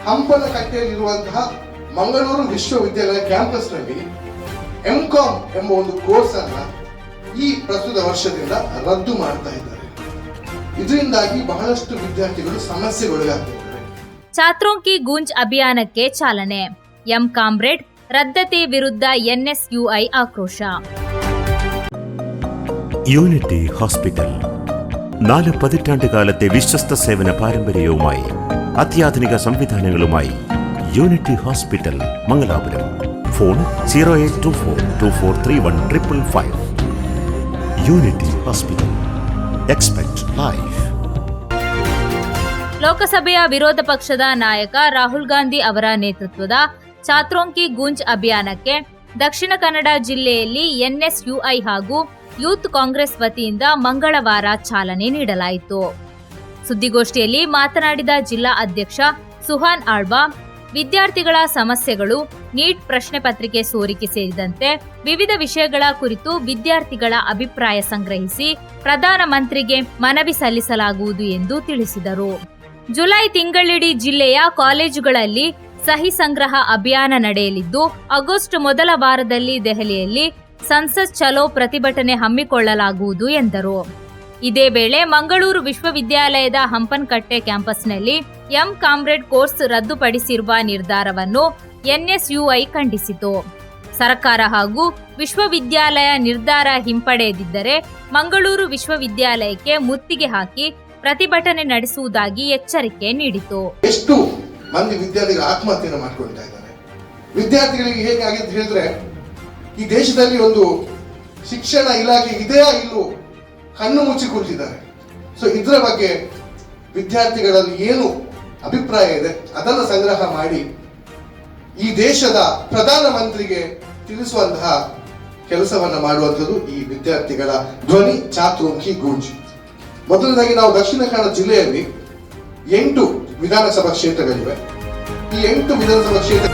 ಹಂಪನಕಟ್ಟೆಯಲ್ಲಿರುವಂತಹ ಮಂಗಳೂರು ವಿಶ್ವವಿದ್ಯಾಲಯ ಕ್ಯಾಂಪಸ್ನಲ್ಲಿ MCOM ಎಂಬ ಒಂದು ಕೋರ್ಸ್ ಅನ್ನ ಈ ಪ್ರಸ್ತುತ ವರ್ಷದಿಂದ ರದ್ದು ಮಾಡ್ತಾ ಇದ್ದಾರೆ. ಇದರಿಂದಾಗಿ ಬಹಳಷ್ಟು ವಿದ್ಯಾರ್ಥಿಗಳು ಸಮಸ್ಯೆಗೊಳಗಾಗ್ತಿದ್ದಾರೆ. ಛಾತ್ರೋं की गूंज ಅಭಿಯಾನಕ್ಕೆ ಚಾಲನೆ. ಎಂ ಕಾಮ್ರೇಡ್ ರದ್ದತಿ ವಿರುದ್ಧ NSUI ಆಕ್ರೋಶ. യൂണിറ്റി ഹോസ്പിറ്റൽ 4 പതിറ്റാണ്ടുകാലത്തെ വിശ്വസ്ത സേവന പാരമ്പര്യവുമായി അത്യാധുനിക സംവിധാനങ്ങളുമായി unity hospital Mangalapuram. Phone 0824243155. Unity hospital. Expect life. ಲೋಕಸಭೆಯ ವಿರೋಧ ಪಕ್ಷದ ನಾಯಕ ರಾಹುಲ್ ಗಾಂಧಿ ಅವರ ನೇತೃತ್ವದ ಛಾತ್ರೋं की गूंज ಅಭಿಯಾನಕ್ಕೆ ದಕ್ಷಿಣ ಕನ್ನಡ ಜಿಲ್ಲೆಯಲ್ಲಿ NSUI ಹಾಗೂ ಯೂತ್ ಕಾಂಗ್ರೆಸ್ ವತಿಯಿಂದ ಮಂಗಳವಾರ ಚಾಲನೆ ನೀಡಲಾಯಿತು. ಸುದ್ದಿಗೋಷ್ಠಿಯಲ್ಲಿ ಮಾತನಾಡಿದ ಜಿಲ್ಲಾ ಅಧ್ಯಕ್ಷ ಸುಹಾನ್ ಆಳ್ವಾ, ವಿದ್ಯಾರ್ಥಿಗಳ ಸಮಸ್ಯೆಗಳು, ನೀಟ್ ಪ್ರಶ್ನೆ ಪತ್ರಿಕೆ ಸೋರಿಕೆ ಸೇರಿದಂತೆ ವಿವಿಧ ವಿಷಯಗಳ ಕುರಿತು ವಿದ್ಯಾರ್ಥಿಗಳ ಅಭಿಪ್ರಾಯ ಸಂಗ್ರಹಿಸಿ ಪ್ರಧಾನಮಂತ್ರಿಗೆ ಮನವಿ ಸಲ್ಲಿಸಲಾಗುವುದು ಎಂದು ತಿಳಿಸಿದರು. ಜುಲೈ ತಿಂಗಳಿಡೀ ಜಿಲ್ಲೆಯ ಕಾಲೇಜುಗಳಲ್ಲಿ ಸಹಿ ಸಂಗ್ರಹ ಅಭಿಯಾನ ನಡೆಯಲಿದ್ದು, ಆಗಸ್ಟ್ ಮೊದಲ ವಾರದಲ್ಲಿ ದೆಹಲಿಯಲ್ಲಿ ಸಂಸತ್ ಚಲೋ ಪ್ರತಿಭಟನೆ ಹಮ್ಮಿಕೊಳ್ಳಲಾಗುವುದು ಎಂದರು. ಇದೇ ವೇಳೆ ಮಂಗಳೂರು ವಿಶ್ವವಿದ್ಯಾಲಯದ ಹಂಪನಕಟ್ಟೆ ಕ್ಯಾಂಪಸ್ನಲ್ಲಿ ಎಂ ಕಾಮ್ರೇಡ್ ಕೋರ್ಸ್ ರದ್ದುಪಡಿಸಿರುವ ನಿರ್ಧಾರವನ್ನು NSUI ಖಂಡಿಸಿತು. ಸರ್ಕಾರ ಹಾಗೂ ವಿಶ್ವವಿದ್ಯಾಲಯ ನಿರ್ಧಾರ ಹಿಂಪಡೆಯದಿದ್ದರೆ ಮಂಗಳೂರು ವಿಶ್ವವಿದ್ಯಾಲಯಕ್ಕೆ ಮುತ್ತಿಗೆ ಹಾಕಿ ಪ್ರತಿಭಟನೆ ನಡೆಸುವುದಾಗಿ ಎಚ್ಚರಿಕೆ ನೀಡಿತು. ಎಷ್ಟು ಮಂದಿ ವಿದ್ಯಾರ್ಥಿಗಳು ಆತ್ಮಹತ್ಯೆ ಮಾಡ್ಕೊಳ್ತಾ ಇದ್ದಾರೆ. ವಿದ್ಯಾರ್ಥಿಗಳಿಗೆ ಹೇಗಾಗಿದೆ ಅಂತ ಹೇಳಿದ್ರೆ, ಈ ದೇಶದಲ್ಲಿ ಒಂದು ಶಿಕ್ಷಣ ಇಲಾಖೆ ಇದೆಯಾ ಇಲ್ಲೋ ಕಣ್ಣು ಮುಚ್ಚಿ ಕೂತಿದ್ದಾರೆ. ಸೊ ಇದರ ಬಗ್ಗೆ ವಿದ್ಯಾರ್ಥಿಗಳಲ್ಲಿ ಏನು ಅಭಿಪ್ರಾಯ ಇದೆ ಅದನ್ನು ಸಂಗ್ರಹ ಮಾಡಿ ಈ ದೇಶದ ಪ್ರಧಾನಮಂತ್ರಿಗೆ ತಿಳಿಸುವಂತಹ ಕೆಲಸವನ್ನ ಮಾಡುವಂಥದ್ದು ಈ ವಿದ್ಯಾರ್ಥಿಗಳ ಧ್ವನಿ ಛಾತ್ರೋं की गूंज. ಮೊದಲನೇದಾಗಿ ನಾವು ದಕ್ಷಿಣ ಕನ್ನಡ ಜಿಲ್ಲೆಯಲ್ಲಿ 8 ವಿಧಾನಸಭಾ ಕ್ಷೇತ್ರಗಳಿವೆ. ಈ 8 ವಿಧಾನಸಭಾ ಕ್ಷೇತ್ರ